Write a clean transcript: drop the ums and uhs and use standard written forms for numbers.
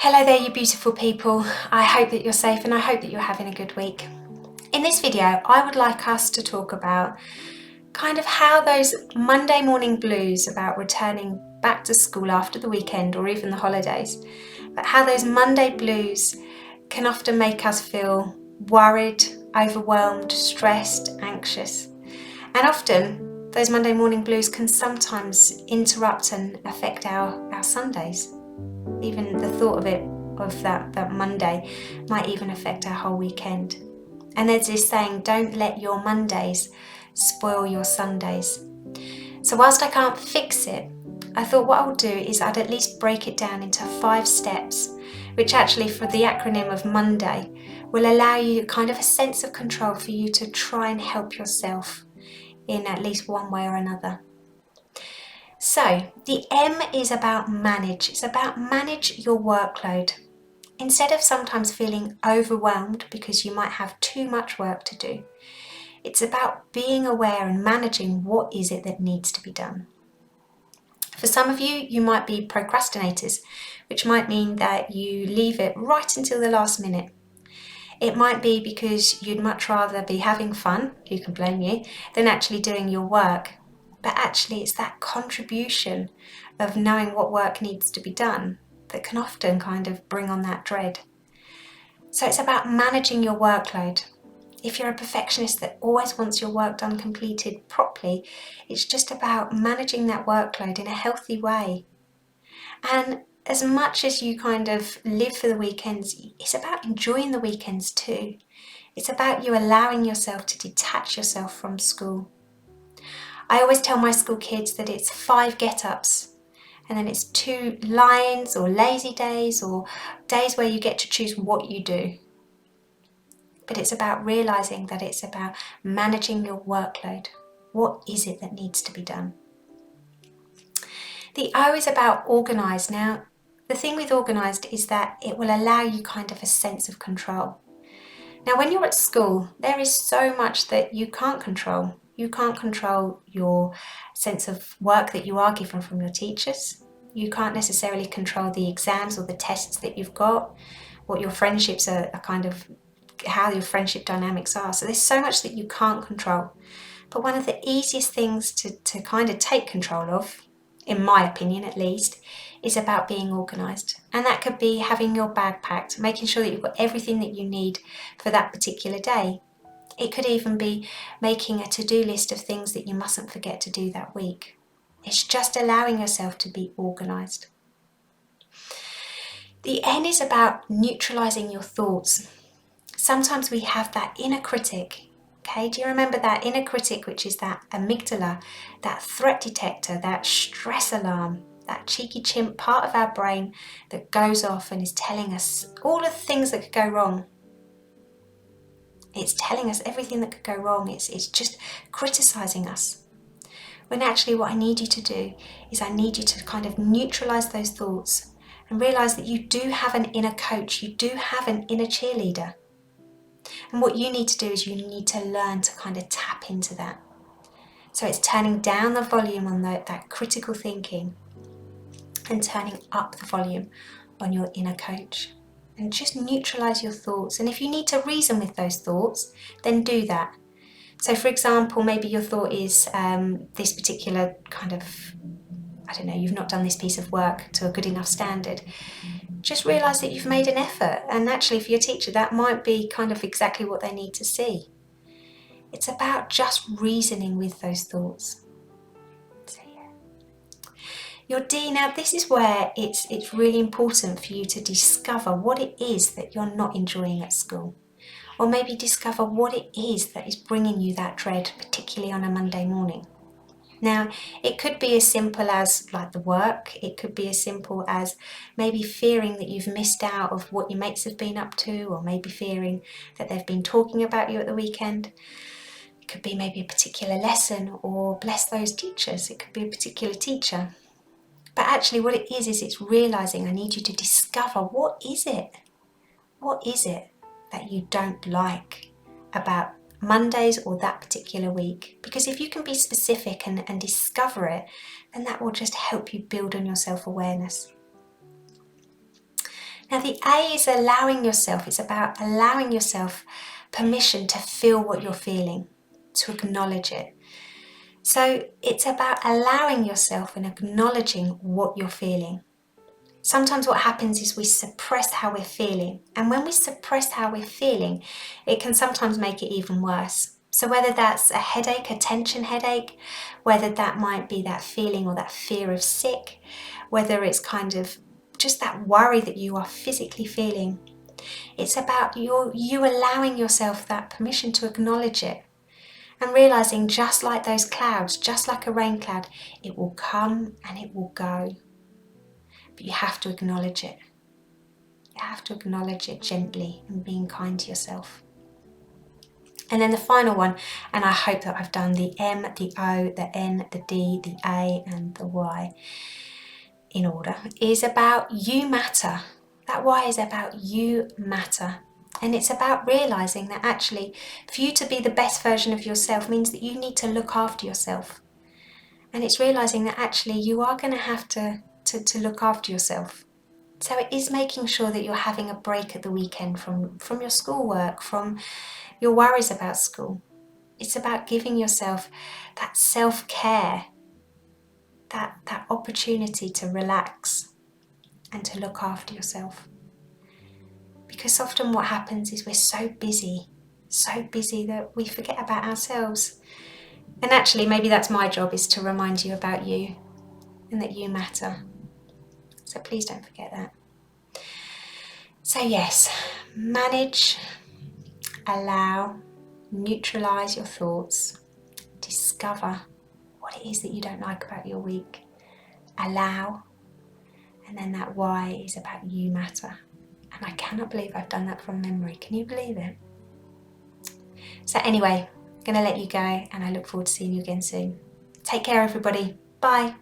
Hello there, you beautiful people. I hope that you're safe and I hope that you're having a good week. In this video, I would like us to talk about kind of how those Monday morning blues about returning back to school after the weekend or even the holidays, but how those Monday blues can often make us feel worried, overwhelmed, stressed, anxious. And often those Monday morning blues can sometimes interrupt and affect our Sundays. Even the thought of that Monday might even affect our whole weekend. And there's this saying, don't let your Mondays spoil your Sundays. So whilst I can't fix it, I thought what I'll do is I'd at least break it down into 5 steps, which actually for the acronym of Monday will allow you kind of a sense of control for you to try and help yourself in at least one way or another. So the M is about manage. It's about manage your workload. Instead of sometimes feeling overwhelmed because you might have too much work to do, it's about being aware and managing what is it that needs to be done. For some of you, you might be procrastinators, which might mean that you leave it right until the last minute. It might be because you'd much rather be having fun, who can blame you, than actually doing your work. But actually it's that contribution of knowing what work needs to be done that can often kind of bring on that dread. So it's about managing your workload. If you're a perfectionist that always wants your work done completed properly, it's just about managing that workload in a healthy way. And as much as you kind of live for the weekends, it's about enjoying the weekends too. It's about you allowing yourself to detach yourself from school. I always tell my school kids that it's 5 get-ups and then it's 2 lines or lazy days or days where you get to choose what you do. But it's about realising that it's about managing your workload. What is it that needs to be done? The O is about organised. Now, the thing with organised is that it will allow you kind of a sense of control. Now, when you're at school, there is so much that you can't control. You can't control your sense of work that you are given from your teachers. You can't necessarily control the exams or the tests that you've got, what your friendships are kind of, how your friendship dynamics are. So there's so much that you can't control. But one of the easiest things to kind of take control of, in my opinion at least, is about being organised. And that could be having your bag packed, making sure that you've got everything that you need for that particular day. It could even be making a to-do list of things that you mustn't forget to do that week. It's just allowing yourself to be organised. The N is about neutralising your thoughts. Sometimes we have that inner critic. Okay, do you remember that inner critic, which is that amygdala, that threat detector, that stress alarm, that cheeky chimp part of our brain that goes off and is telling us all of the things that could go wrong. It's telling us everything that could go wrong. It's just criticising us. When actually what I need you to do is I need you to kind of neutralise those thoughts and realise that you do have an inner coach, you do have an inner cheerleader. And what you need to do is you need to learn to kind of tap into that. So it's turning down the volume on that critical thinking and turning up the volume on your inner coach. And just neutralise your thoughts. And if you need to reason with those thoughts, then do that. So for example, maybe your thought is this particular kind of, I don't know, you've not done this piece of work to a good enough standard. Just realise that you've made an effort. And actually for your teacher, that might be kind of exactly what they need to see. It's about just reasoning with those thoughts. Your D, now this is where it's really important for you to discover what it is that you're not enjoying at school. Or maybe discover what it is that is bringing you that dread, particularly on a Monday morning. Now, it could be as simple as like the work. It could be as simple as maybe fearing that you've missed out of what your mates have been up to, or maybe fearing that they've been talking about you at the weekend. It could be maybe a particular lesson, or bless those teachers, it could be a particular teacher. But actually what it is it's realising I need you to discover what is it that you don't like about Mondays or that particular week. Because if you can be specific and discover it, then that will just help you build on your self-awareness. Now the A is allowing yourself. It's about allowing yourself permission to feel what you're feeling, to acknowledge it. So it's about allowing yourself and acknowledging what you're feeling. Sometimes what happens is we suppress how we're feeling. And when we suppress how we're feeling, it can sometimes make it even worse. So whether that's a headache, a tension headache, whether that might be that feeling or that fear of sick, whether it's kind of just that worry that you are physically feeling, it's about you allowing yourself that permission to acknowledge it and realizing, just like those clouds, just like a rain cloud, it will come and it will go. But you have to acknowledge it. You have to acknowledge it gently and being kind to yourself. And then the final one, and I hope that I've done the M, the O, the N, the D, the A and the Y in order, is about you matter. That Y is about you matter. And it's about realising that actually for you to be the best version of yourself means that you need to look after yourself. And it's realising that actually you are going to have to look after yourself. So it is making sure that you're having a break at the weekend from your schoolwork, from your worries about school. It's about giving yourself that self-care, that opportunity to relax and to look after yourself. Because often what happens is we're so busy that we forget about ourselves. And actually maybe that's my job, is to remind you about you and that you matter. So please don't forget that. So yes, manage, allow, neutralise your thoughts, discover what it is that you don't like about your week, allow, and then that Y is about you matter. And I cannot believe I've done that from memory. Can you believe it? So anyway, I'm going to let you go and I look forward to seeing you again soon. Take care everybody. Bye.